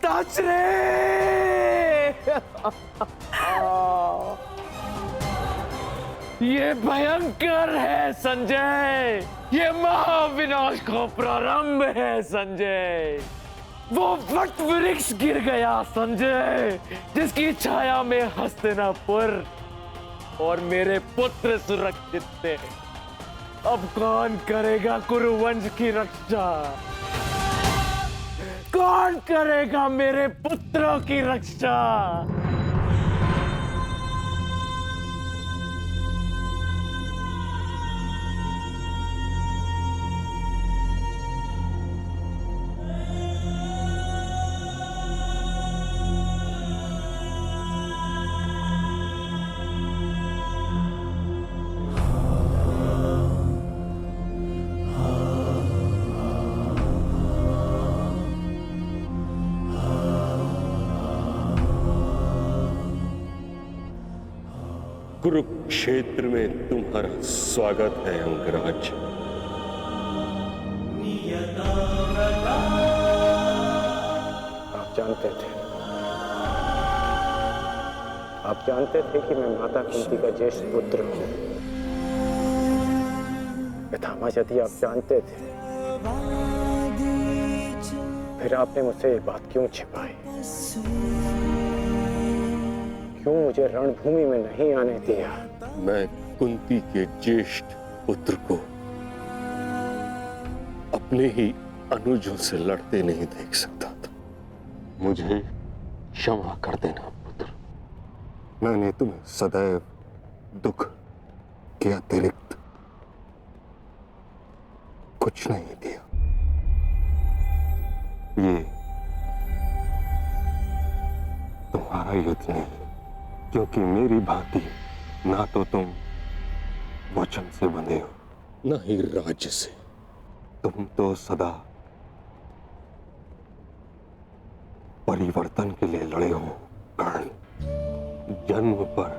ताचरे ये भयंकर है संजय, ये महाविनाश का प्रारंभ है संजय। वो वट वृक्ष गिर गया संजय, जिसकी छाया में हस्तिनापुर और मेरे पुत्र सुरक्षित थे। अब कौन करेगा कुरुवंश की रक्षा? कौन करेगा मेरे पुत्रों की रक्षा? कुरुक्षेत्र में तुम्हारा स्वागत है अंगराज। आप जानते थे कि मैं माता कुंती का ज्येष्ठ पुत्र हूं। पितामह, यदि आप जानते थे फिर आपने मुझसे ये बात क्यों छिपाई? क्यों मुझे रणभूमि में नहीं आने दिया? मैं कुंती के ज्येष्ठ पुत्र को अपने ही अनुजों से लड़ते नहीं देख सकता था। मुझे क्षमा कर देना पुत्र। मैंने तुम्हें सदैव दुख के अतिरिक्त कुछ नहीं दिया। ये तुम्हारा युद्ध नहीं, क्योंकि मेरी भांति ना तो तुम वचन से बंधे हो, न ही राज्य से। तुम तो सदा परिवर्तन के लिए लड़े हो कर्ण। जन्म पर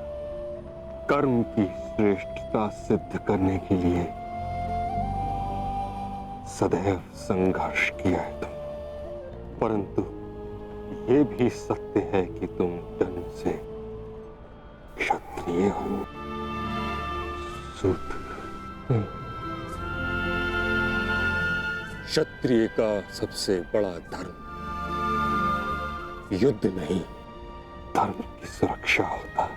कर्म की श्रेष्ठता सिद्ध करने के लिए सदैव संघर्ष किया है तुम। परंतु ये भी सत्य है कि तुम जन्म से क्षत्रिय हो, शूद्र। क्षत्रिय का सबसे बड़ा धर्म युद्ध नहीं, धर्म की सुरक्षा होता है।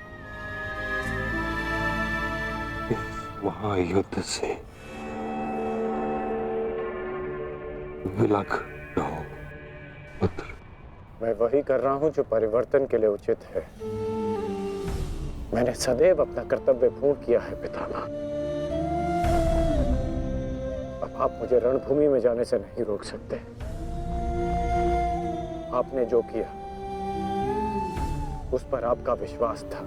इस महायुद्ध से विलग रहो पुत्र। मैं वही कर रहा हूं जो परिवर्तन के लिए उचित है। मैंने सदैव अपना कर्तव्य पूर्ण किया है पितामह। अब आप मुझे रणभूमि में जाने से नहीं रोक सकते। आपने जो किया उस पर आपका विश्वास था।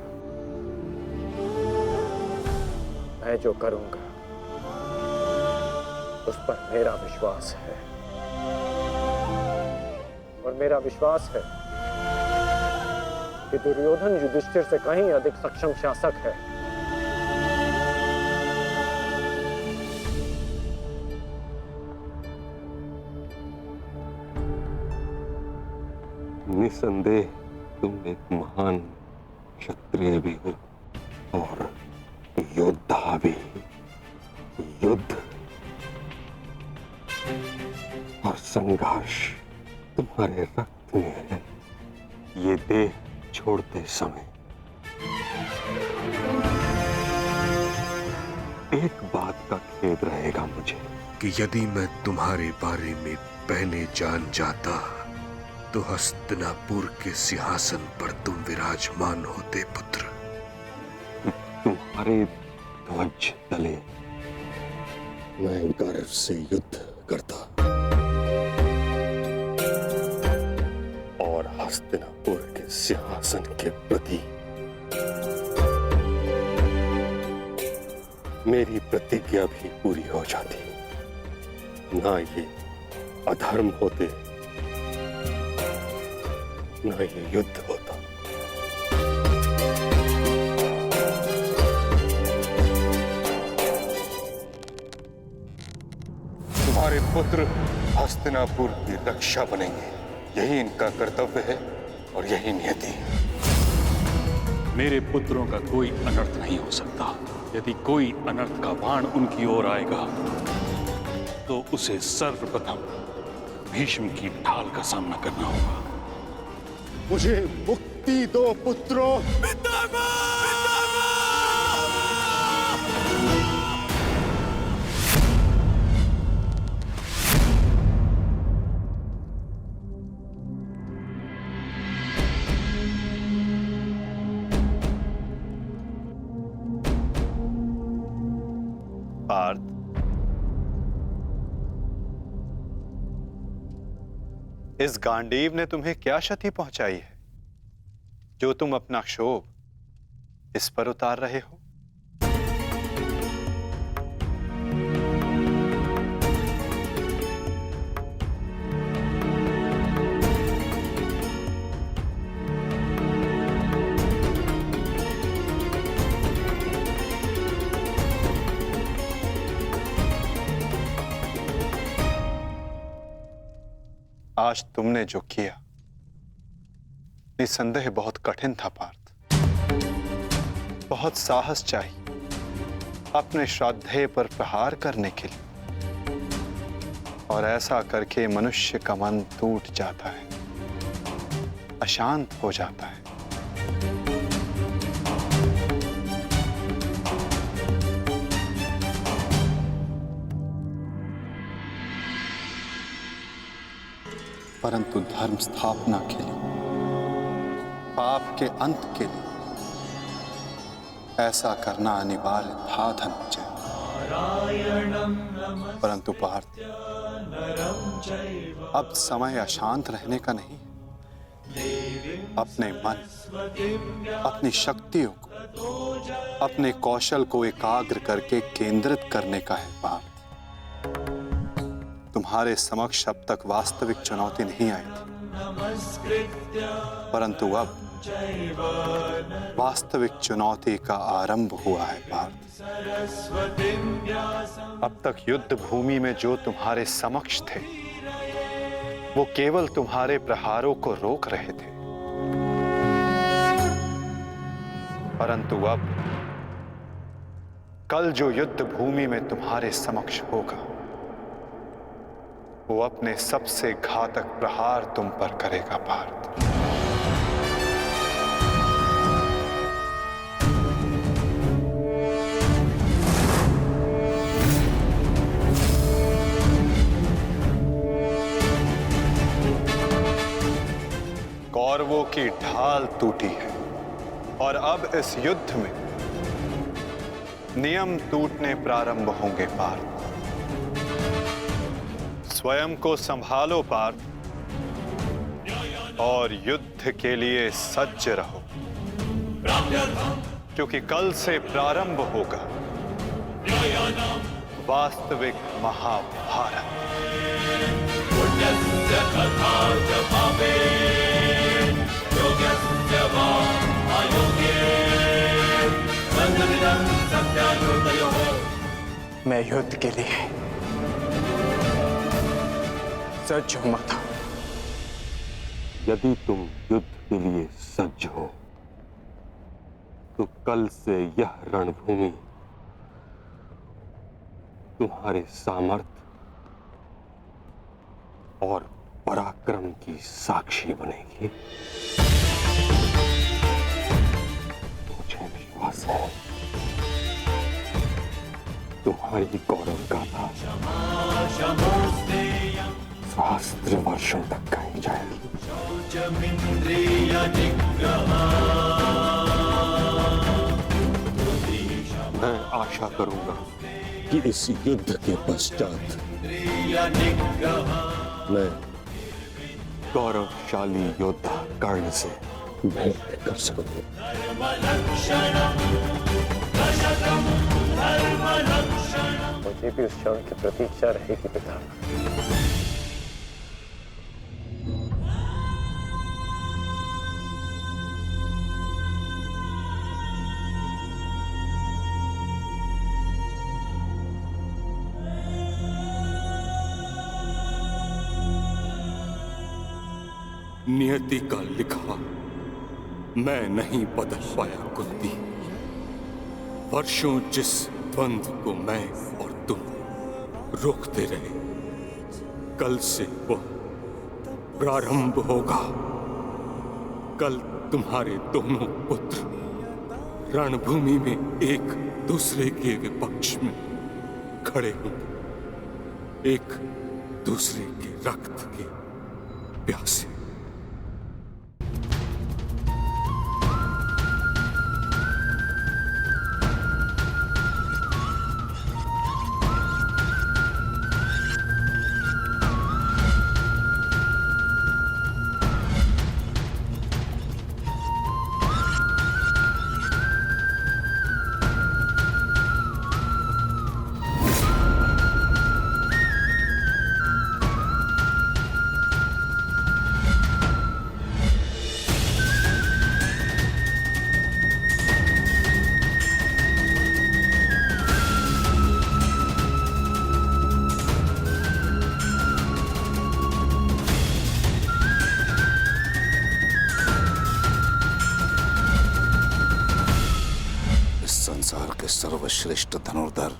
मैं जो करूंगा उस पर मेरा विश्वास है, और मेरा विश्वास है कि दुर्योधन युधिष्ठिर से कहीं अधिक सक्षम शासक है। निसंदेह तुम एक महान क्षत्रिय भी हो और योद्धा भी। युद्ध और संघर्ष तुम्हारे रक्त में है। ये देह छोड़ते समय एक बात का खेद रहेगा मुझे कि यदि मैं तुम्हारे बारे में पहले जान जाता तो हस्तिनापुर के सिंहासन पर तुम विराजमान होते पुत्र। तुम्हारे ध्वज तले मैं गर्व से युद्ध करता और हस्तिनापुर के सिंहासन के प्रति मेरी प्रतिज्ञा भी पूरी हो जाती। ना ये अधर्म होते, ना ये युद्ध होता। तुम्हारे पुत्र हस्तिनापुर की रक्षा बनेंगे। यही इनका कर्तव्य है और यही नियति है। मेरे पुत्रों का कोई अनर्थ नहीं हो सकता। यदि कोई अनर्थ का बाण उनकी ओर आएगा तो उसे सर्वप्रथम भीष्म की ढाल का सामना करना होगा। मुझे मुक्ति दो पुत्रों। पार्थ, इस गांडीव ने तुम्हें क्या क्षति पहुंचाई है जो तुम अपना क्षोभ इस पर उतार रहे हो? आज तुमने जो किया निस्संदेह बहुत कठिन था पार्थ। बहुत साहस चाहिए अपने श्राद्धेय पर प्रहार करने के लिए, और ऐसा करके मनुष्य का मन टूट जाता है, अशांत हो जाता है। परंतु धर्म स्थापना के लिए, पाप के अंत के लिए ऐसा करना अनिवार्य था धनंजय। परंतु पार्थ, अब समय अशांत रहने का नहीं। अपने मन, अपनी शक्तियों को, अपने कौशल को एकाग्र करके केंद्रित करने का है पार्थ। तुम्हारे समक्ष अब तक वास्तविक चुनौती नहीं आई थी, परंतु अब वास्तविक चुनौती का आरंभ हुआ है पार्थ। अब तक युद्ध भूमि में जो तुम्हारे समक्ष थे वो केवल तुम्हारे प्रहारों को रोक रहे थे, परंतु अब कल जो युद्ध भूमि में तुम्हारे समक्ष होगा वो अपने सबसे घातक प्रहार तुम पर करेगा पार्थ। कौरवों की ढाल टूटी है और अब इस युद्ध में नियम टूटने प्रारंभ होंगे पार्थ। स्वयं को संभालो पार्थ और युद्ध के लिए सज्ज रहो, क्योंकि कल से प्रारंभ होगा वास्तविक महाभारत। मैं युद्ध के लिए सज्ज हूं माता। यदि तुम युद्ध के लिए सज्ज हो तो कल से यह रणभूमि तुम्हारे सामर्थ्य और पराक्रम की साक्षी बनेगी। मुझे विश्वास है तुम्हारी गौरव गाथा सहस्त्र वर्षों तक गाई जाएगी। मैं आशा करूंगा कि इस युद्ध के पश्चात मैं गौरवशाली योद्धा कर्ण से भेंट कर सकूं। मुझे भी उस क्षण की प्रतीक्षा रहेगी पिता। नियति का लिखा मैं नहीं बदल पाया कुंती। वर्षों जिस द्वंद्व को मैं और तुम रोकते रहे, कल से वह प्रारंभ होगा। कल तुम्हारे दोनों पुत्र रणभूमि में एक दूसरे के विपक्ष में खड़े होंगे, एक दूसरे के रक्त के प्यासे। संसार के सर्वश्रेष्ठ धनुर्धर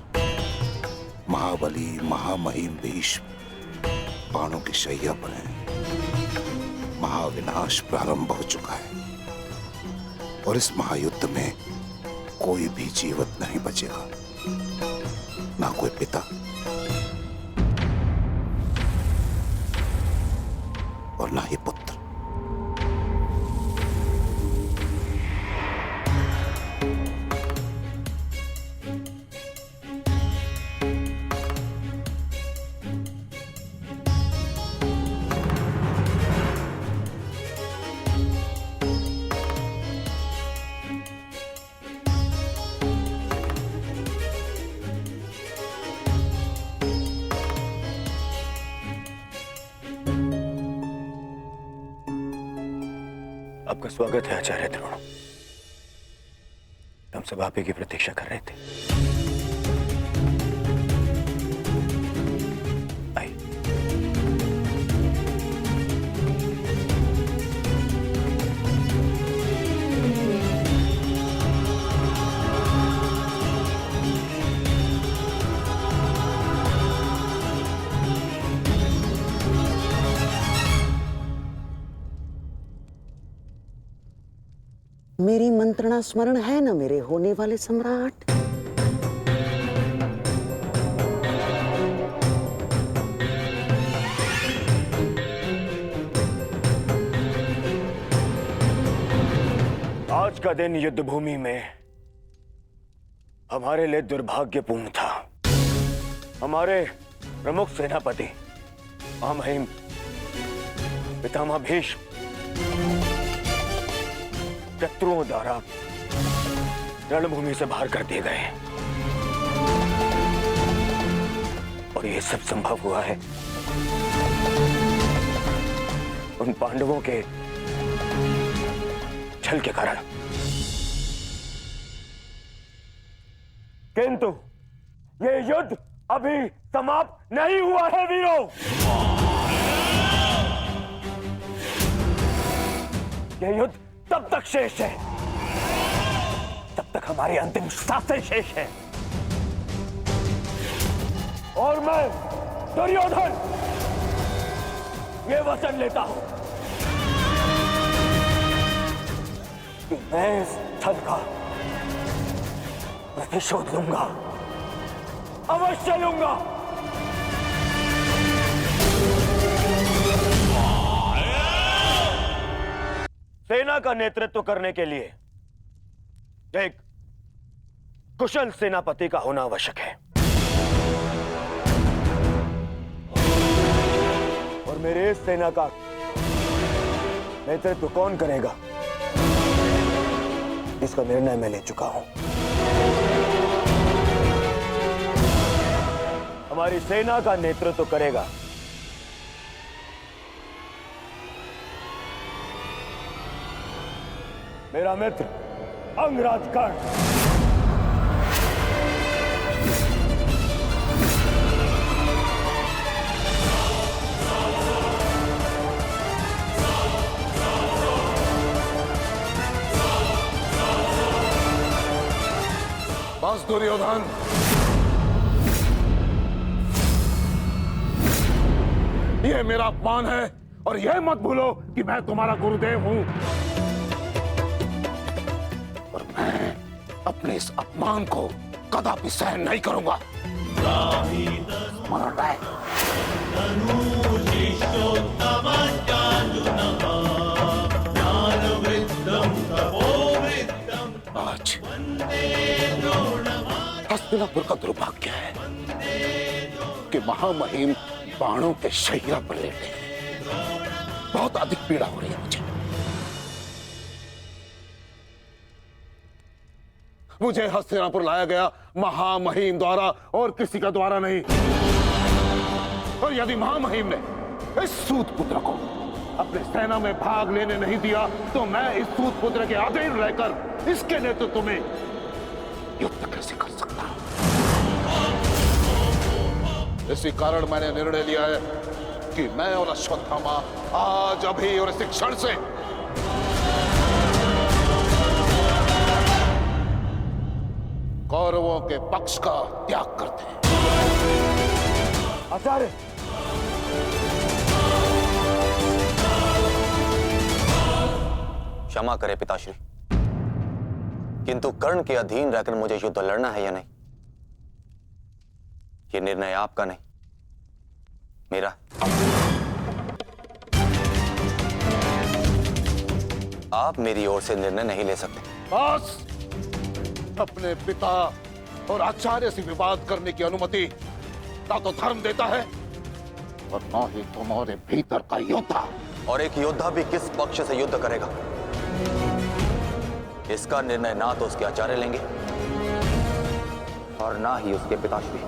महाबली महामहिम भीष्म बाणों की शैया पर हैं। महाविनाश प्रारंभ हो चुका है और इस महायुद्ध में कोई भी जीवित नहीं बचेगा, ना कोई पिता और ना ही पुत्र। आपका स्वागत है आचार्य द्रोण। हम सब आप ही की प्रतीक्षा कर रहे थे। आइए। मेरी मंत्रणा स्मरण है ना मेरे होने वाले सम्राट? आज का दिन युद्ध भूमि में हमारे लिए दुर्भाग्यपूर्ण था। हमारे प्रमुख सेनापति महामहिम पितामह भीष्म शत्रुओं द्वारा रणभूमि से बाहर कर दिए गए और यह सब संभव हुआ है उन पांडवों के छल के कारण। किंतु यह युद्ध अभी समाप्त नहीं हुआ है वीरों। यह युद्ध तब तक शेष है तब तक हमारी अंतिम सांसें शेष है। और मैं दुर्योधन ये वचन लेता हूं कि मैं इस छल का प्रतिशोध लूंगा, अवश्य लूंगा। सेना का नेतृत्व करने के लिए एक कुशल सेनापति का होना आवश्यक है और मेरे इस सेना का नेतृत्व कौन करेगा इसका निर्णय मैं ले चुका हूं। हमारी सेना का नेतृत्व करेगा मेरा मित्र अंगराज कर्ण। दुर्योधन। ये मेरा अपमान है और यह मत भूलो कि मैं तुम्हारा गुरुदेव हूं और मैं अपने इस अपमान को कदापि सहन नहीं करूंगा। स्मरण रहे। आज हस्तिनापुर का दुर्भाग्य है कि महामहिम बाणों के शैया पर लेटे हैं। बहुत अधिक पीड़ा हो रही है मुझे हस्तिनापुर लाया गया महामहिम द्वारा और किसी का द्वारा नहीं। और यदि महामहिम ने इस सूत पुत्र को अपने सेना में भाग लेने नहीं दिया तो मैं इस सूत पुत्र के अधीन रहकर इसके नेतृत्व में युद्ध कैसे कर सकता हूं। इसी कारण मैंने निर्णय लिया है कि मैं और अश्वत्थामा आज अभी और इस क्षण से कौरवों के पक्ष का त्याग करते हैं। आचार्य, क्षमा करे पिताश्री, किंतु कर्ण के अधीन रहकर मुझे युद्ध लड़ना है या नहीं, ये निर्णय आपका नहीं, मेरा। आप मेरी ओर से निर्णय नहीं ले सकते। बस, अपने पिता और आचार्य से विवाद करने की अनुमति ना तो धर्म देता है और ना ही तुम्हारे भीतर का योद्धा। और एक योद्धा भी किस पक्ष से युद्ध करेगा, इसका निर्णय ना तो उसके आचार्य लेंगे और ना ही उसके पिताश्री।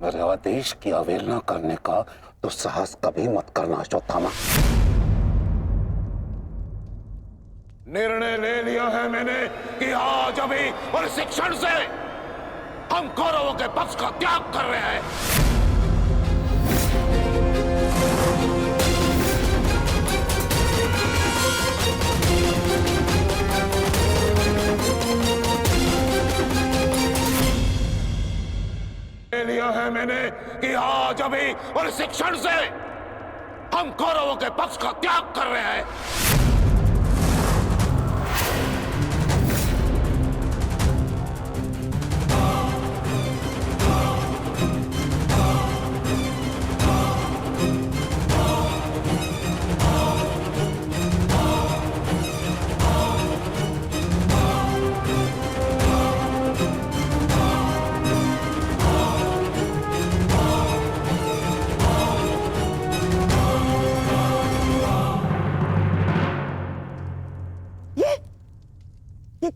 मेरे आदेश की अवहेलना करने का तो साहस कभी मत करना अश्वत्थामा। निर्णय ले लिया है मैंने कि आज अभी और इस क्षण से हम कौरवों के पक्ष का त्याग कर रहे हैं। ले लिया है मैंने कि आज अभी और इस क्षण से हम कौरवों के पक्ष का त्याग कर रहे हैं।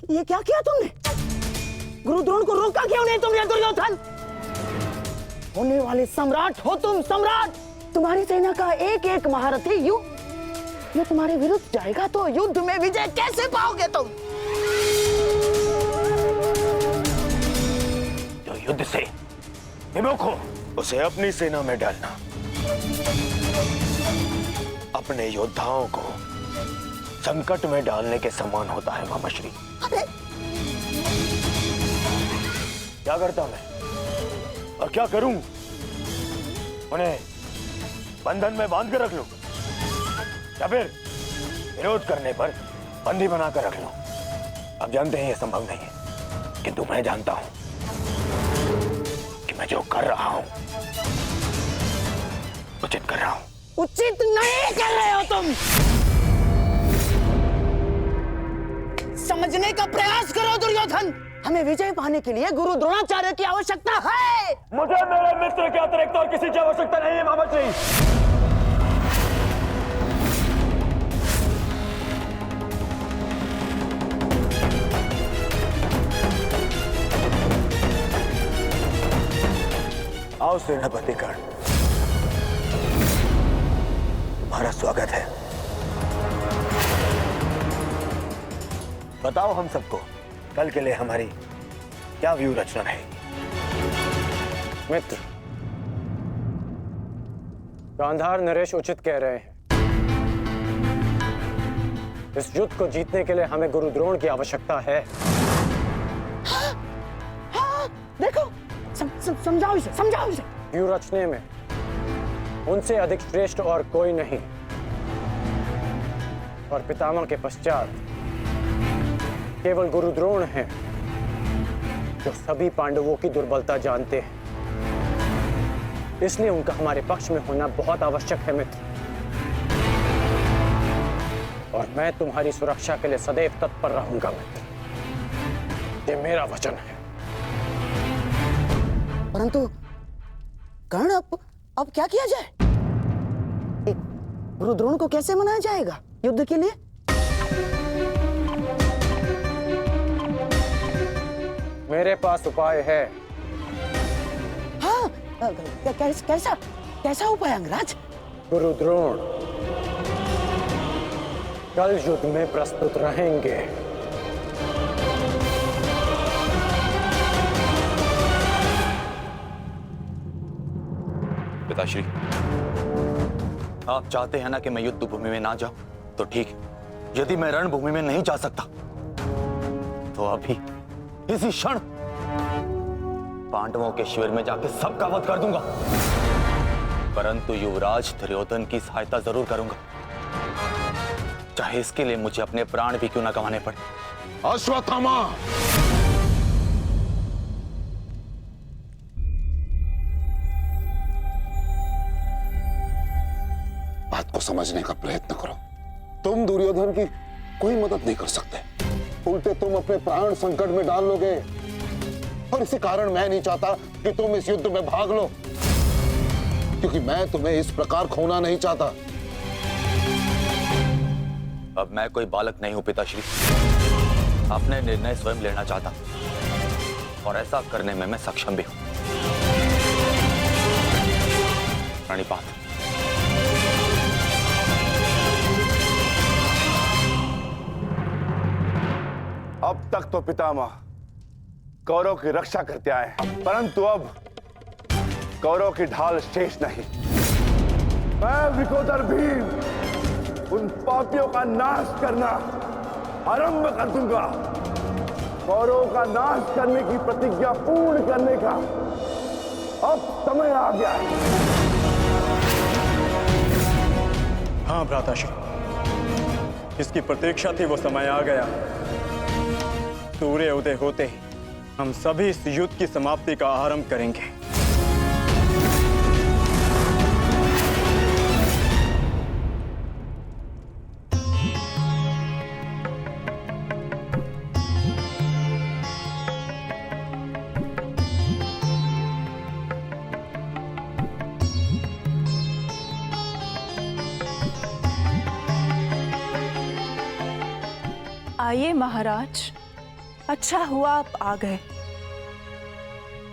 ये क्या किया तुमने? गुरु द्रोण को रोका क्यों नहीं तुमने दुर्योधन? होने वाले सम्राट हो तुम, सम्राट। तुम्हारी सेना का एक एक महारथी ये तुम्हारे विरुद्ध जाएगा तो युद्ध में विजय कैसे पाओगे तुम? जो युद्ध से विमुख हो उसे अपनी सेना में डालना, अपने योद्धाओं को संकट में डालने के समान होता है मामाश्री। क्या करता मैं और क्या करूं? उन्हें बंधन में बांध कर रख लूं या फिर विरोध करने पर बंदी बनाकर रख लूं? आप जानते हैं यह संभव नहीं है, किंतु मैं जानता हूं कि मैं जो कर रहा हूं उचित कर रहा हूं। उचित नहीं कर रहे हो तुम। समझने का प्रयास करो दुर्योधन। हमें विजय पाने के लिए गुरु द्रोणाचार्य की आवश्यकता है। मुझे मेरे मित्र के अतिरिक्त और किसी की आवश्यकता नहीं है मामाश्री। आओ सेनापति कर्ण, तुम्हारा स्वागत है। बताओ हम सबको कल के लिए हमारी क्या व्यू रचना है? मित्र, गांधार नरेश उचित कह रहे हैं। इस युद्ध को जीतने के लिए हमें गुरु द्रोण की आवश्यकता है। हाँ, देखो समझाओ इसे, समझाओ इसे। युद्ध रचने में उनसे अधिक श्रेष्ठ और कोई नहीं, और पितामह के पश्चात केवल गुरु द्रोण हैं जो सभी पांडवों की दुर्बलता जानते हैं। इसलिए उनका हमारे पक्ष में होना बहुत आवश्यक है मित्र, और मैं तुम्हारी सुरक्षा के लिए सदैव तत्पर रहूंगा मित्र, ये मेरा वचन है। परंतु कर्ण, अब क्या किया जाए? गुरु द्रोण को कैसे मनाया जाएगा युद्ध के लिए? मेरे पास उपाय है। हाँ, कैसा उपाय अंगराज? गुरु द्रोण कल युद्ध में प्रस्तुत रहेंगे। पिताश्री, आप चाहते हैं ना कि मैं युद्ध भूमि में ना जाऊं, तो ठीक है। यदि मैं रणभूमि में नहीं जा सकता तो अभी इसी क्षण पांडवों के शिविर में जाकर सबका वध कर दूंगा, परंतु युवराज दुर्योधन की सहायता जरूर करूंगा, चाहे इसके लिए मुझे अपने प्राण भी क्यों ना गंवाने पड़े। अश्वत्थामा, बात को समझने का प्रयत्न करो। तुम दुर्योधन की कोई मदद नहीं कर सकते, उल्टे तुम अपने प्राण संकट में डाल लोगे, और इसी कारण मैं नहीं चाहता कि तुम इस युद्ध में भाग लो, क्योंकि मैं तुम्हें इस प्रकार खोना नहीं चाहता। अब मैं कोई बालक नहीं हूं पिताश्री, अपने निर्णय स्वयं लेना चाहता, और ऐसा करने में मैं सक्षम भी हूं। प्रणिपात। अब तक तो पितामह कौरव की रक्षा करते आए हैं, परंतु अब कौरव की ढाल शेष नहीं। मैं विकोदर भीम उन पापियों का नाश करना आरंभ कर दूंगा। कौरव का नाश करने की प्रतिज्ञा पूर्ण करने का अब समय आ गया है। हाँ भ्राताश्री, जिसकी प्रतीक्षा थी वो समय आ गया। सूर्य उदय होते ही हम सभी इस युद्ध की समाप्ति का आरंभ करेंगे। आइए महाराज, अच्छा हुआ आप आ गए।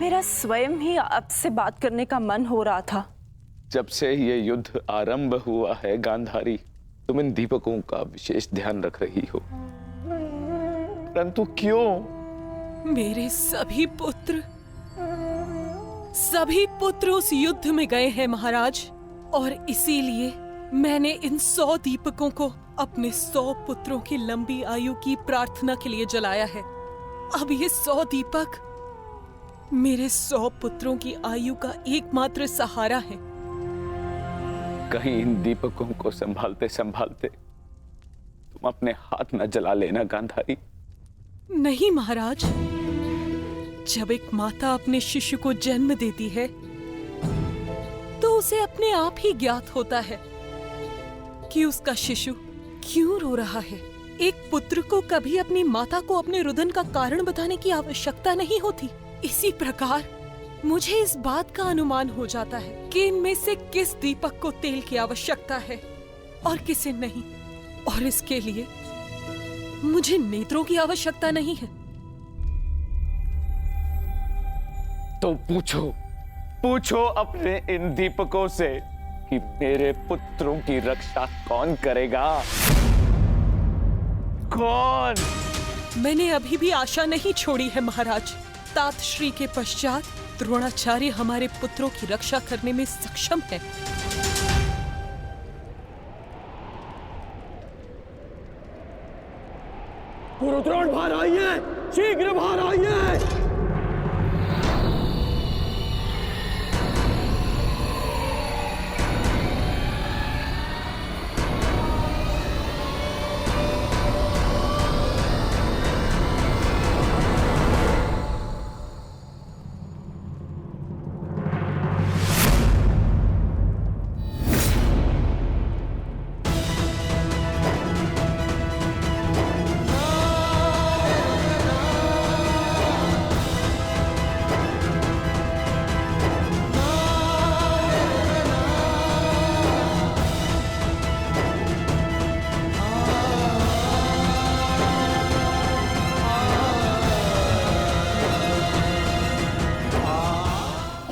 मेरा स्वयं ही आपसे बात करने का मन हो रहा था। जब से ये युद्ध आरंभ हुआ है गांधारी, तुम इन दीपकों का विशेष ध्यान रख रही हो, परंतु क्यों? मेरे सभी पुत्र उस युद्ध में गए हैं महाराज, और इसीलिए मैंने इन 100 दीपकों को अपने 100 पुत्रों की लंबी आयु की प्रार्थना के लिए जलाया है। अब ये 100 दीपक मेरे 100 पुत्रों की आयु का एकमात्र सहारा है। कहीं इन दीपकों को संभालते संभालते तुम अपने हाथ न जला लेना गांधारी। नहीं महाराज, जब एक माता अपने शिशु को जन्म देती है तो उसे अपने आप ही ज्ञात होता है कि उसका शिशु क्यों रो रहा है। एक पुत्र को कभी अपनी माता को अपने रुदन का कारण बताने की आवश्यकता नहीं होती। इसी प्रकार मुझे इस बात का अनुमान हो जाता है कि इनमें से किस दीपक को तेल की आवश्यकता है और किसे नहीं, और इसके लिए मुझे नेत्रों की आवश्यकता नहीं है। तो पूछो अपने इन दीपकों से कि मेरे पुत्रों की रक्षा कौन करेगा? कौन? मैंने अभी भी आशा नहीं छोड़ी है महाराज। तात श्री के पश्चात द्रोणाचार्य हमारे पुत्रों की रक्षा करने में सक्षम है। गुरुद्रोण बाहर आइए, शीघ्र बाहर आइए।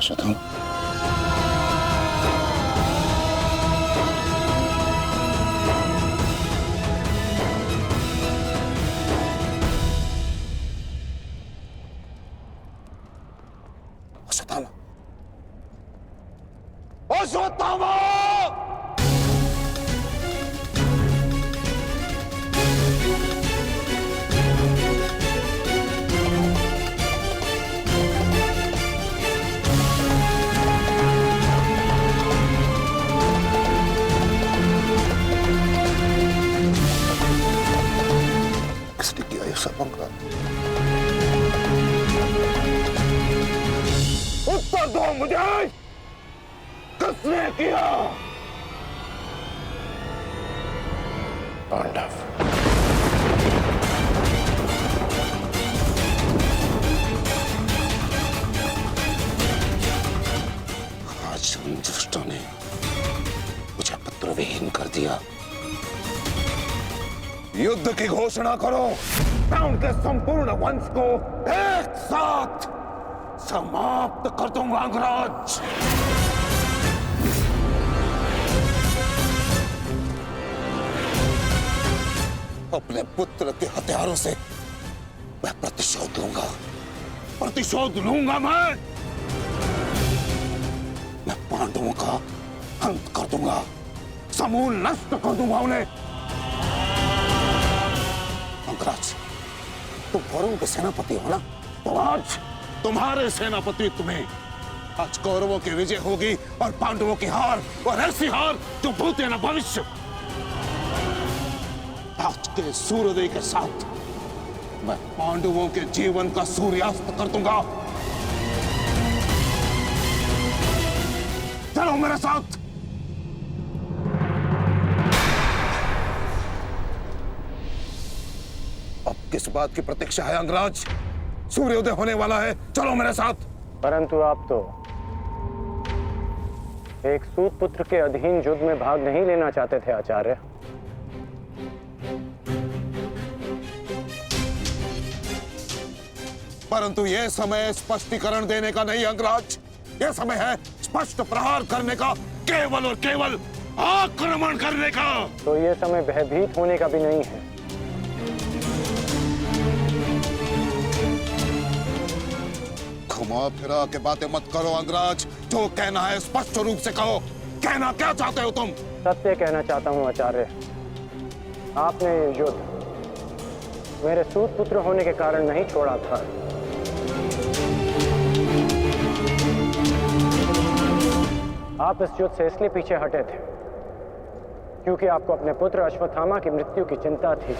अश्वत्थामा, अश्वत्थामा, अश्वत्थामा! किसने किया ये सब अंगराज? उत्तर दो मुझे, किसने किया? पांडव। आज उन दुष्टों ने मुझे पुत्रविहीन कर दिया। युद्ध की घोषणा करो, मैं उनके संपूर्ण वंश को एक साथ समाप्त कर दूंगा अंगराज। अपने पुत्र के हथियारों से मैं प्रतिशोध लूंगा, प्रतिशोध लूंगा। मैं पांडवों का अंत कर दूंगा, समूल नष्ट कर दूंगा उन्हें। अंगराज, तुम कौरवों के सेनापति हो ना? तो आज तुम्हारे सेनापति तुम्हें आज कौरवों की विजय होगी और पांडवों की हार, और ऐसी हार जो भूत है ना भविष्य। आज के सूर्योदय के साथ मैं पांडवों के जीवन का सूर्यास्त कर दूंगा। चलो मेरे साथ। अब किस बात की प्रतीक्षा है अंगराज? सूर्योदय होने वाला है, चलो मेरे साथ। परंतु आप तो एक सूत पुत्र के अधीन युद्ध में भाग नहीं लेना चाहते थे आचार्य। परंतु यह समय स्पष्टीकरण देने का नहीं अंगराज, यह समय है स्पष्ट प्रहार करने का, केवल और केवल आक्रमण करने का। तो यह समय भयभीत होने का भी नहीं है। घुमा फिरा के बातें मत करो अंगराज, जो कहना है स्पष्ट रूप से कहो। कहना क्या चाहते हो तुम? सत्य कहना चाहता हूं आचार्य। आपने युद्ध मेरे सूत पुत्र होने के कारण नहीं छोड़ा था। आप इस युद्ध से इसलिए पीछे हटे थे क्योंकि आपको अपने पुत्र अश्वत्थामा की मृत्यु की चिंता थी।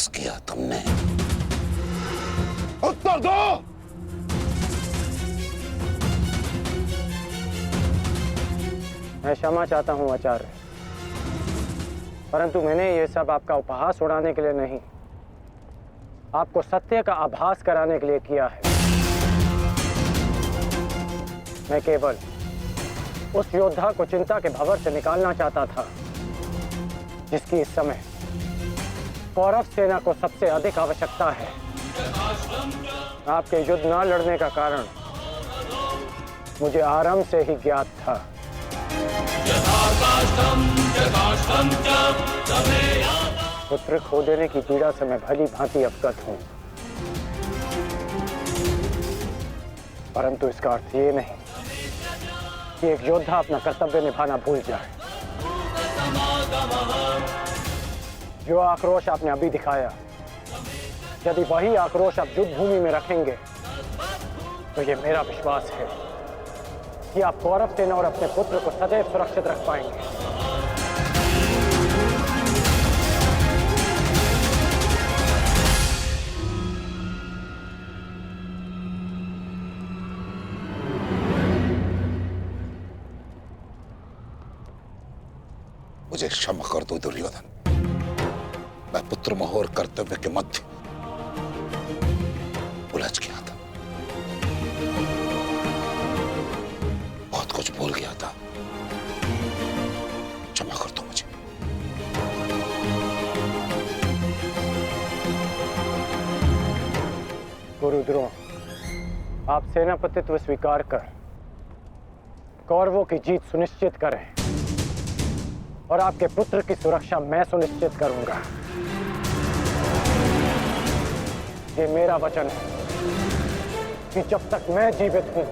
साहस किया तुमने? उत्तर दो। मैं क्षमा चाहता हूं आचार्य, परंतु मैंने ये सब आपका उपहास उड़ाने के लिए नहीं, आपको सत्य का आभास कराने के लिए किया है। मैं केवल उस योद्धा को चिंता के भंवर से निकालना चाहता था जिसकी इस समय कौरव सेना को सबसे अधिक आवश्यकता है। आपके युद्ध न लड़ने का कारण मुझे आरंभ से ही ज्ञात था। पुत्र खो देने की पीड़ा से मैं भली भांति अवगत हूं, परंतु इसका अर्थ ये नहीं कि एक योद्धा अपना कर्तव्य निभाना भूल जाए। जो आक्रोश आपने अभी दिखाया, यदि वही आक्रोश आप युद्ध भूमि में रखेंगे तो ये मेरा विश्वास है कि आप कौरव सेना और अपने पुत्र को सदैव सुरक्षित रख पाएंगे। मुझे क्षमा कर दो दुर्योधन, मैं पुत्र मोह और कर्तव्य के मध्य उलझ गया था, बहुत कुछ भूल गया था। क्षमा कर दो मुझे। गुरु द्रोण, आप सेनापतित्व स्वीकार कर कौरवों की जीत सुनिश्चित करें और आपके पुत्र की सुरक्षा मैं सुनिश्चित करूंगा। ये मेरा वचन है कि जब तक मैं जीवित हूं,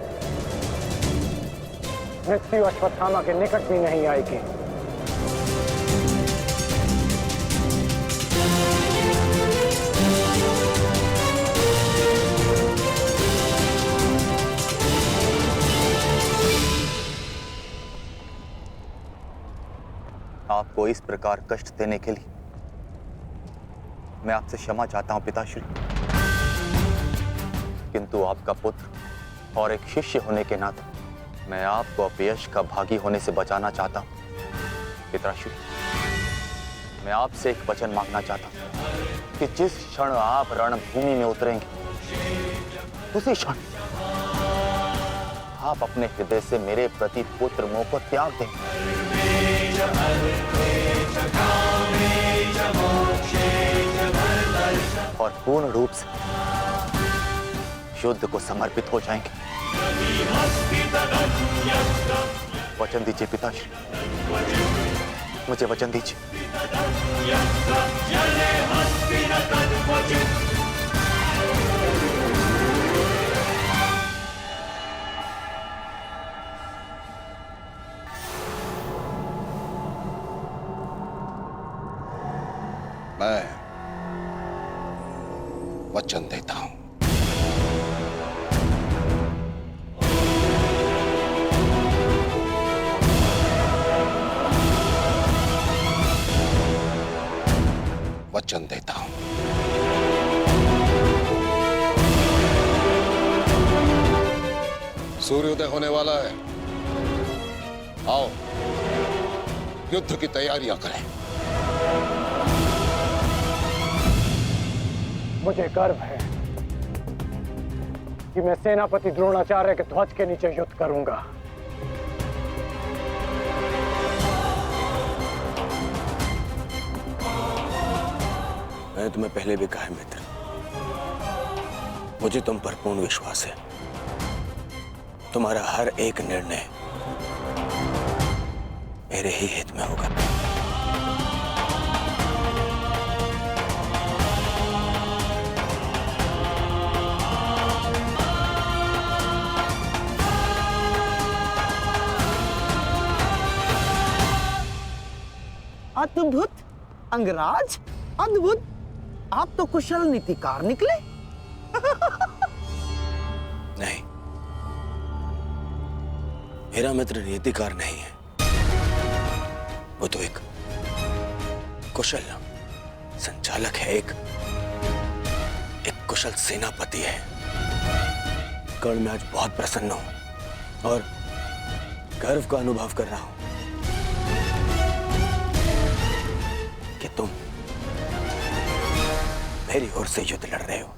मृत्यु अश्वत्थामा के निकट भी नहीं आएगी। आपको इस प्रकार कष्ट देने के लिए मैं आपसे क्षमा चाहता हूं पिताश्री, किंतु आपका पुत्र और एक शिष्य होने के नाते मैं आपको अपयश का भागी होने से बचाना चाहता हूं। पिताश्री, मैं आपसे एक वचन मांगना चाहता हूं कि जिस क्षण आप रणभूमि में उतरेंगे, उसी क्षण आप अपने हृदय से मेरे प्रति पुत्र मोह को त्याग दें और पूर्ण रूप से युद्ध को समर्पित हो जाएंगे। वचन दीजिए पिताश्री, मुझे वचन दीजिए। मैं वचन देता हूं, वचन देता हूं। सूर्योदय होने वाला है, आओ युद्ध की तैयारियां करें। मुझे गर्व है कि मैं सेनापति द्रोणाचार्य के ध्वज के नीचे युद्ध करूंगा। मैंने तुम्हें पहले भी कहा है मित्र, मुझे तुम पर पूर्ण विश्वास है। तुम्हारा हर एक निर्णय मेरे ही हित में होगा। अद्भुत अंगराज, अद्भुत! आप तो कुशल नीतिकार निकले। नहीं, मेरा मित्र नीतिकार नहीं है, वो तो एक कुशल संचालक है, एक कुशल सेनापति है। कर्ण, मैं आज बहुत प्रसन्न हूं और गर्व का अनुभव कर रहा हूं कि तुम मेरी ओर से युद्ध लड़ रहे हो।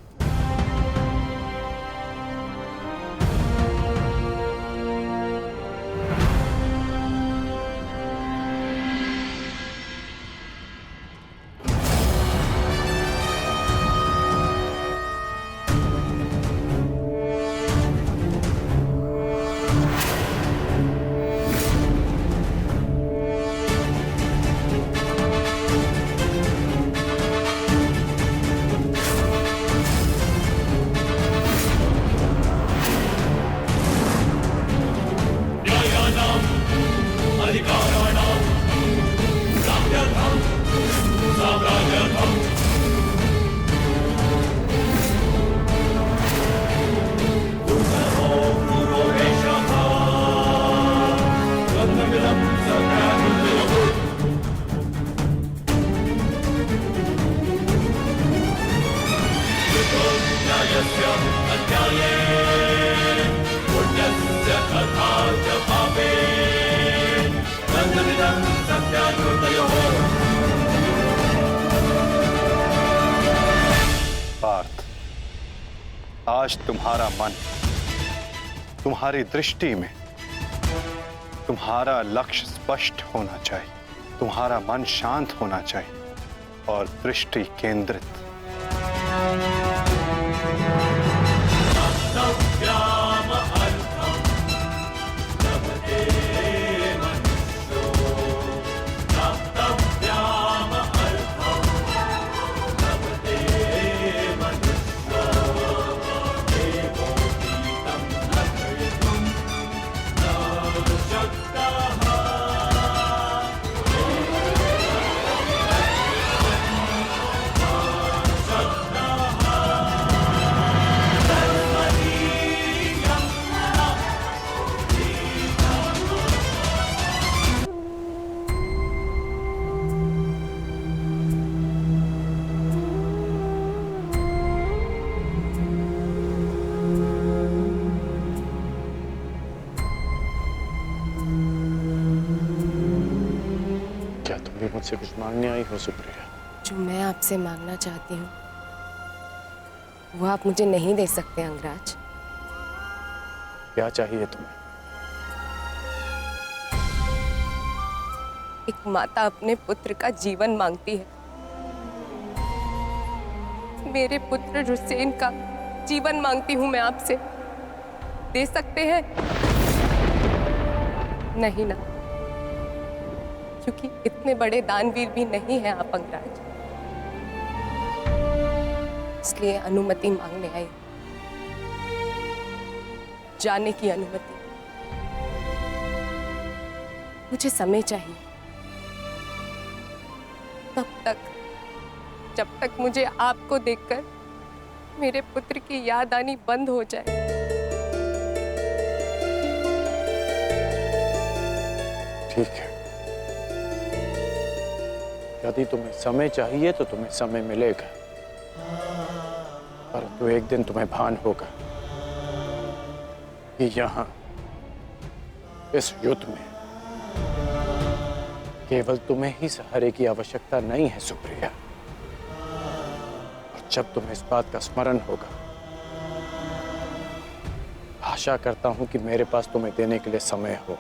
पार्थ, आज तुम्हारा मन, तुम्हारी दृष्टि में तुम्हारा लक्ष्य स्पष्ट होना चाहिए, तुम्हारा मन शांत होना चाहिए और दृष्टि केंद्रित। मुझसे कुछ मांगने आई हो सुप्रिया? जो मैं आपसे मांगना चाहती हूँ वो आप मुझे नहीं दे सकते अंगराज। क्या चाहिए तुम्हें? एक माता अपने पुत्र का जीवन मांगती है। मेरे पुत्र हुसैन का जीवन मांगती हूँ मैं आपसे। दे सकते हैं? नहीं ना, क्योंकि इतने बड़े दानवीर भी नहीं हैं आप अंगराज, इसलिए अनुमति मांगने आई, जाने की अनुमति। मुझे समय चाहिए, तब तक जब तक मुझे आपको देखकर मेरे पुत्र की याद आनी बंद हो जाए। ठीक है, यदि तुम्हें समय चाहिए तो तुम्हें समय मिलेगा, परंतु एक दिन तुम्हें भान होगा कि यहाँ इस युद्ध में केवल तुम्हें ही सहारे की आवश्यकता नहीं है सुप्रिया। और जब तुम्हें इस बात का स्मरण होगा, आशा करता हूं कि मेरे पास तुम्हें देने के लिए समय हो।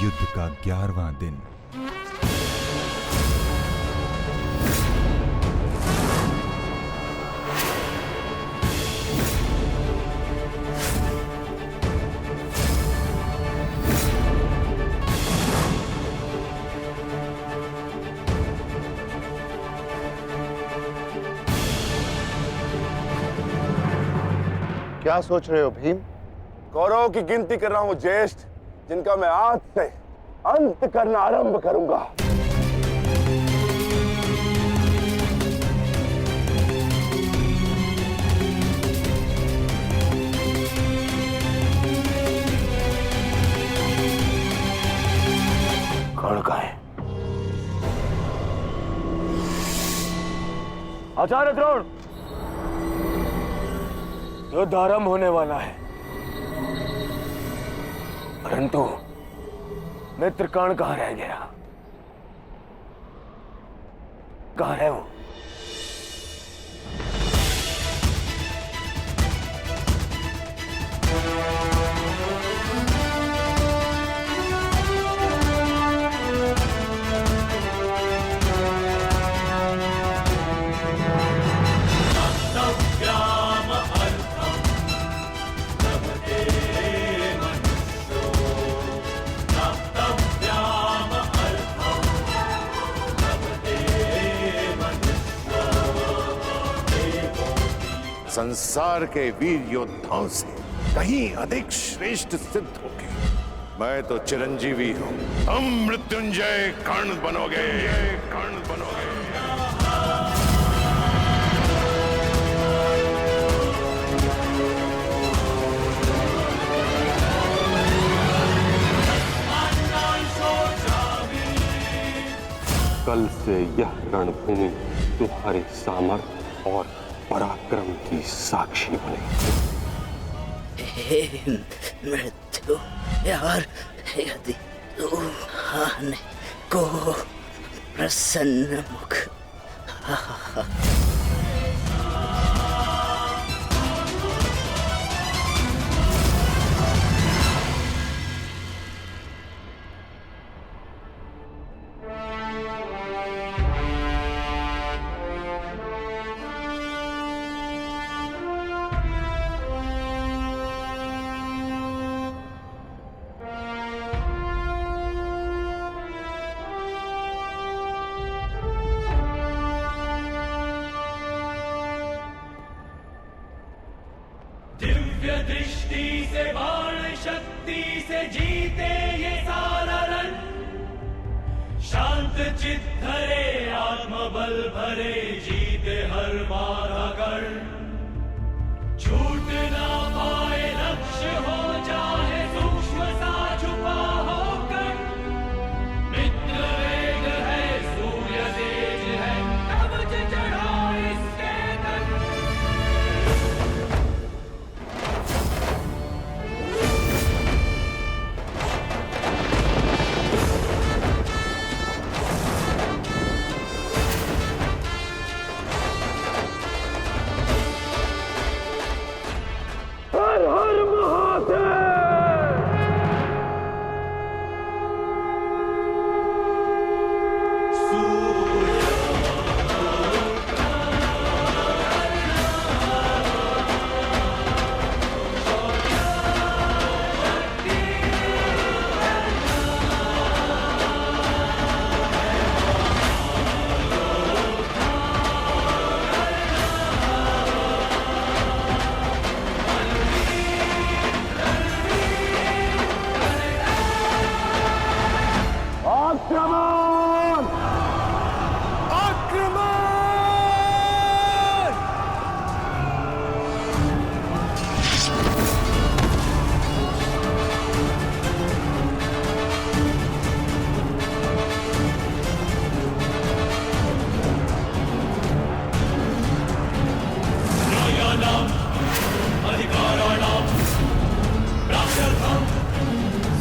युद्ध का 11वां दिन। क्या सोच रहे हो भीम? कौरवों की गिनती कर रहा हूं ज्येष्ठ, जिनका मैं आज से अंत करना आरंभ करूंगा। द्रोण कहाँ है? आचार्य द्रोण, युद्ध आरंभ होने वाला है, परंतु मित्र कर्ण कहाँ रह गया? कहाँ है वो? संसार के वीर योद्धाओं से कहीं अधिक श्रेष्ठ सिद्ध होगे। मैं तो चिरंजीवी हूं, तुम मृत्युंजय कर्ण बनोगे, कर्ण बनोगे। कल से यह रणभूमि तुम्हारे सामर्थ्य और पराक्रम की साक्षी बनेगी। हे मृत्यु यार, यदि तू आने को प्रसन्न मुख दिव्य दृष्टि से बाण शक्ति से जीते ये सारा रण, शांत चित धरे आत्मबल भरे जीते हर बाधा गढ़, छूट ना पाए लक्ष्य हो चाहे सूक्ष्म सा छुपा होकर, मित्र वेग है सूर्य तेज है कवच चढ़ा इसके तन। हर हर महादेव। आक्रमण! आक्रमण! न्यायानाम् अधिकाराणाम् प्राप्त्यर्थम्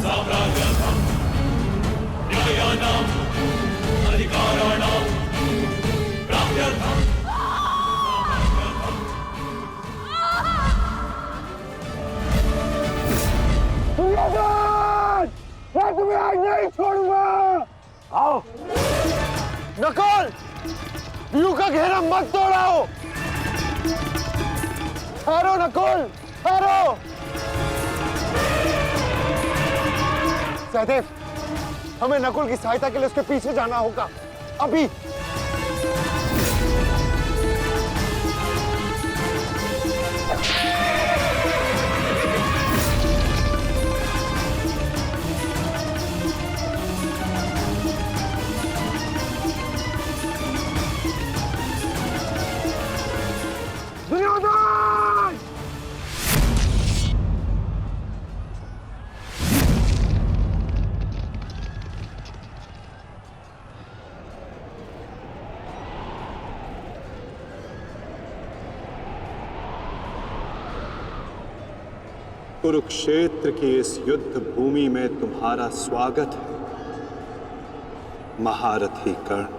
साम्राज्यर्थम्, न्यायानाम् अधिकाराणाम् प्राप्त्यर्थम् दुर्योधन! मैं तुम्हें आज नहीं छोड़ूंगा। आओ नकुल, व्यू का घेरा मत तोड़ाओ। ठहरो नकुल, ठहरो। सहदेव, हमें नकुल की सहायता के लिए उसके पीछे जाना होगा अभी। दुर्योधन! कुरुक्षेत्र की इस युद्ध भूमि में तुम्हारा स्वागत है, महारथी कर्ण।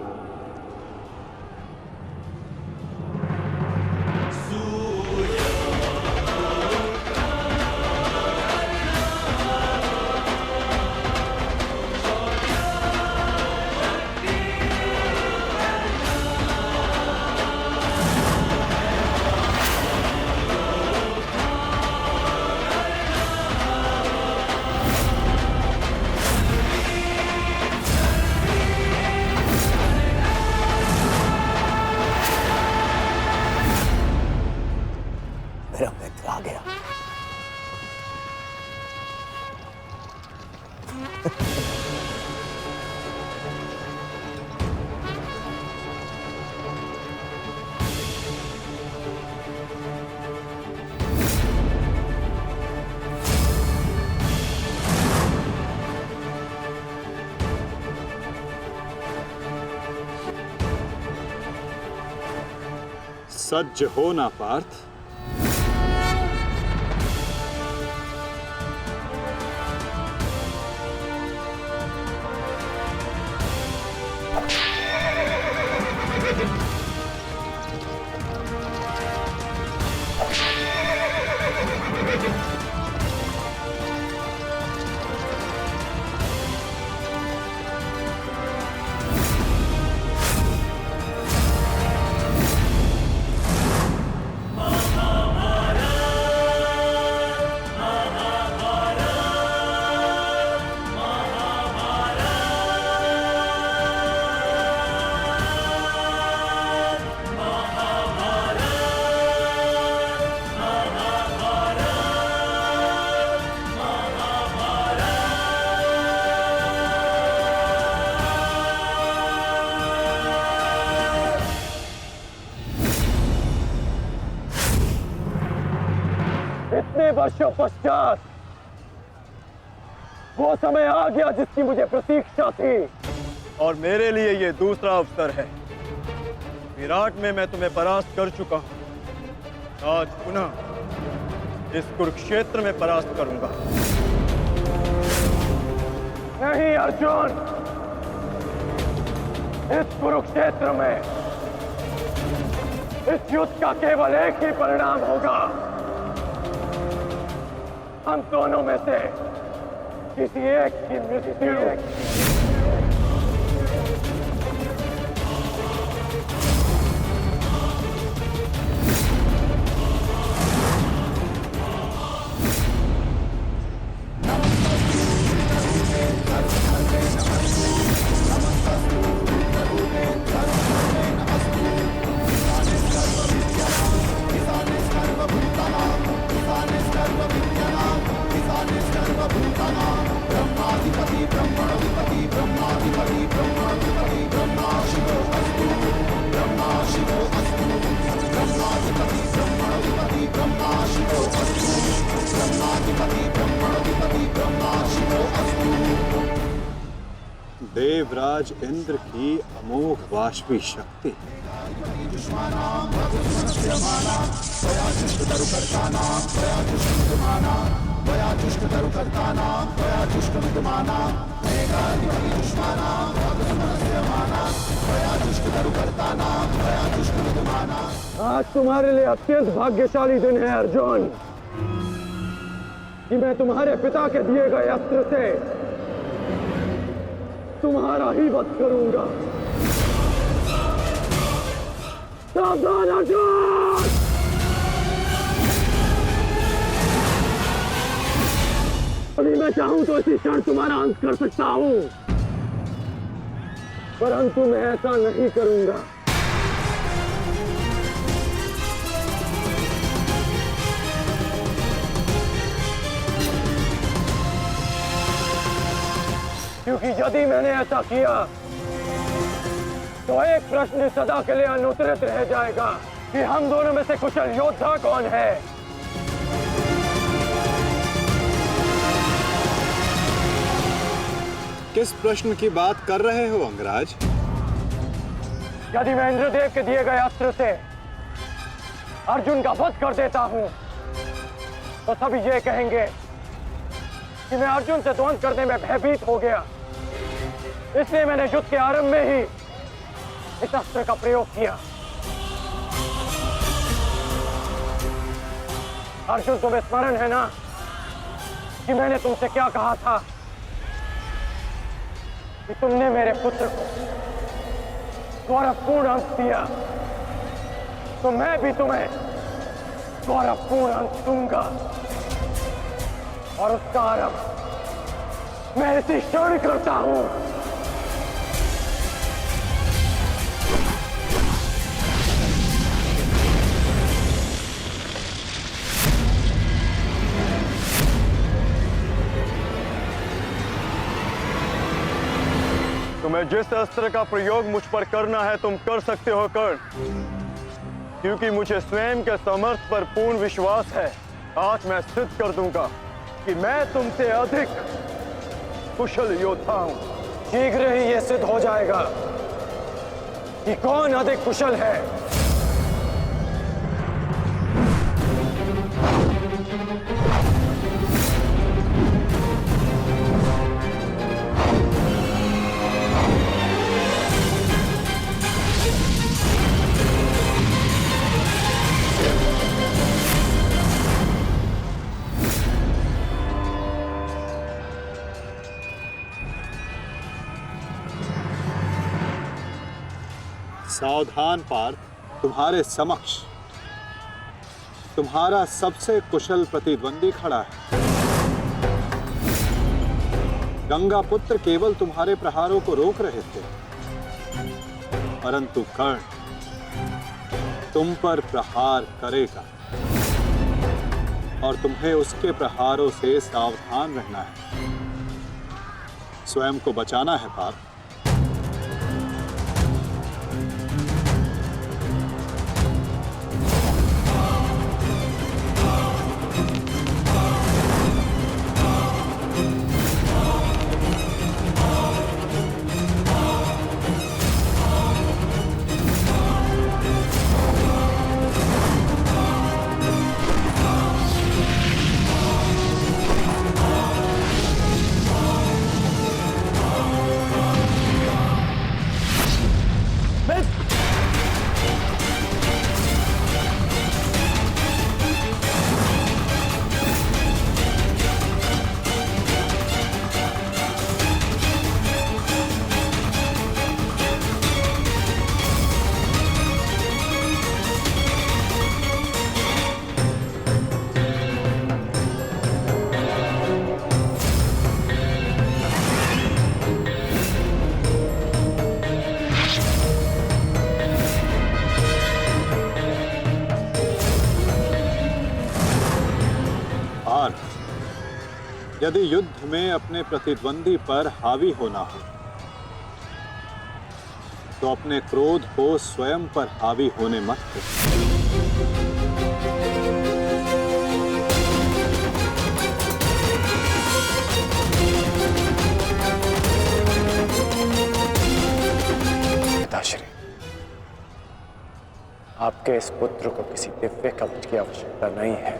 मेरा मित्र आ गया। सज्ज हो ना पार्थ। इतने वर्षों पश्चात वो समय आ गया जिसकी मुझे प्रतीक्षा थी, और मेरे लिए ये दूसरा अवसर है। विराट में मैं तुम्हें परास्त कर चुका हूं, आज पुनः इस कुरुक्षेत्र में परास्त करूंगा। नहीं अर्जुन, इस कुरुक्षेत्र में इस युद्ध का केवल एक ही परिणाम होगा। हम दोनों में से किसी एक की मृत्यु। देवराज इंद्र की अमोघ वाष्पी शक्ति। आज तुम्हारे लिए अत्यंत भाग्यशाली दिन है अर्जुन, कि मैं तुम्हारे पिता के दिए गए अस्त्र से तुम्हारा ही वध करूंगा। सावधान अर्जुन! अभी मैं चाहूं तो इसी क्षण तुम्हारा अंत कर सकता हूं, परंतु मैं ऐसा नहीं करूंगा। क्योंकि यदि मैंने ऐसा किया तो एक प्रश्न सदा के लिए अनुत्तरित रह जाएगा कि हम दोनों में से कुशल योद्धा कौन है। किस प्रश्न की बात कर रहे हो अंगराज? यदि मैं इंद्रदेव के दिए गए अस्त्र से अर्जुन का वध कर देता हूं तो सभी ये कहेंगे कि मैं अर्जुन से द्वंद्व करने में भयभीत हो गया, इसलिए मैंने युद्ध के आरंभ में ही इस अस्त्र का प्रयोग किया। अर्जुन, तुम्हें स्मरण है ना कि मैंने तुमसे क्या कहा था कि तुमने मेरे पुत्र को गौरवपूर्ण अंश दिया, तो मैं भी तुम्हें गौरवपूर्ण अंश दूंगा, और उसका आरंभ मैं इसी क्षण करता हूं। तुम्हें जिस अस्त्र का प्रयोग मुझ पर करना है तुम कर सकते हो कर्ण, क्योंकि मुझे स्वयं के समर्थ पर पूर्ण विश्वास है। आज मैं सिद्ध कर दूंगा कि मैं तुमसे अधिक कुशल योद्धा हूं। शीघ्र ही यह सिद्ध हो जाएगा कि कौन अधिक कुशल है। सावधान पार्थ, तुम्हारे समक्ष तुम्हारा सबसे कुशल प्रतिद्वंदी खड़ा है। गंगा पुत्र केवल तुम्हारे प्रहारों को रोक रहे थे, परंतु कर्ण तुम पर प्रहार करेगा और तुम्हें उसके प्रहारों से सावधान रहना है। स्वयं को बचाना है पार्थ। यदि युद्ध में अपने प्रतिद्वंदी पर हावी होना हो तो अपने क्रोध को स्वयं पर हावी होने मत दो। पिताश्री, आपके इस पुत्र को किसी दिव्य कवच की आवश्यकता नहीं है।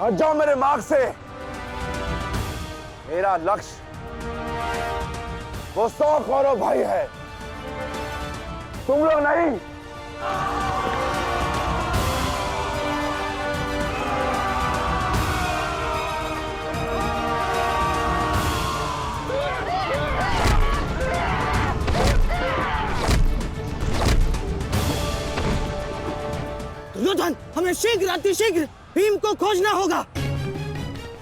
हट जाओ मेरे मार्ग से। मेरा लक्ष्य वो 100 कौरव भाई है, तुम लोग नहीं। दुर्योधन, हमें शीघ्र अतिशीघ्र भीम को खोजना होगा,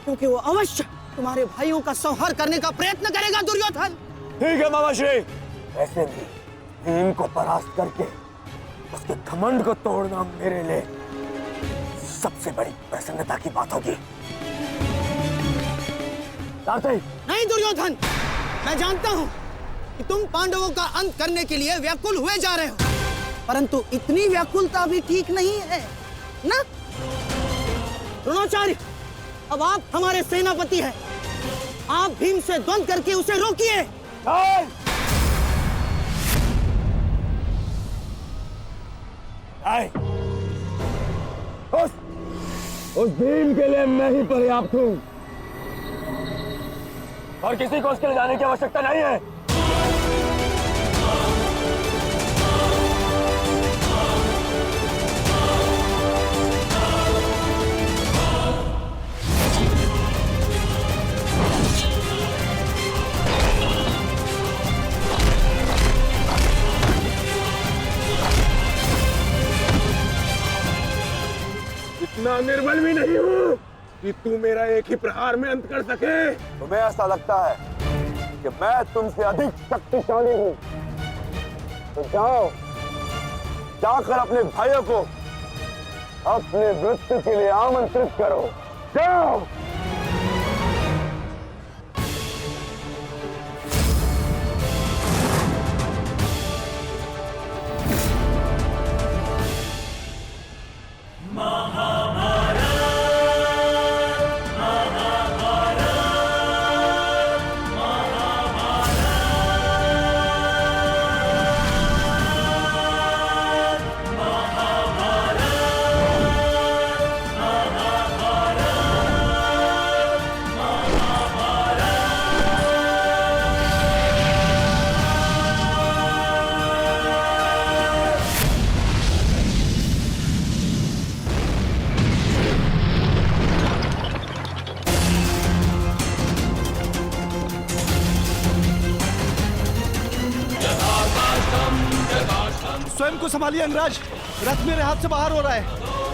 क्योंकि वो अवश्य तुम्हारे भाइयों का संहार करने का प्रयत्न करेगा। दुर्योधन, ठीक है मामाश्री। वैसे भी भीम को परास्त करके उसके घमंड को तोड़ना मेरे लिए सबसे बड़ी प्रसन्नता की बात होगी। नहीं दुर्योधन, मैं जानता हूं कि तुम पांडवों का अंत करने के लिए व्याकुल हुए जा रहे हो, परंतु इतनी व्याकुलता भी ठीक नहीं है ना? द्रोणाचार्य, अब आप हमारे सेनापति हैं। आप भीम से द्वंद्व करके उसे रोकिए। उस भीम के लिए मैं ही पर्याप्त हूं और किसी को उसके लिए जाने की आवश्यकता नहीं है। इतना निर्बल भी नहीं हूँ कि तू मेरा एक ही प्रहार में अंत कर सके। तुम्हें ऐसा लगता है कि मैं तुमसे अधिक शक्तिशाली हूँ, तो जाओ, जाकर अपने भाइयों को अपने मृत्यु के लिए आमंत्रित करो। जाओ। स्वयं को संभालिए अंगराज, रथ मेरे हाथ से बाहर हो रहा है।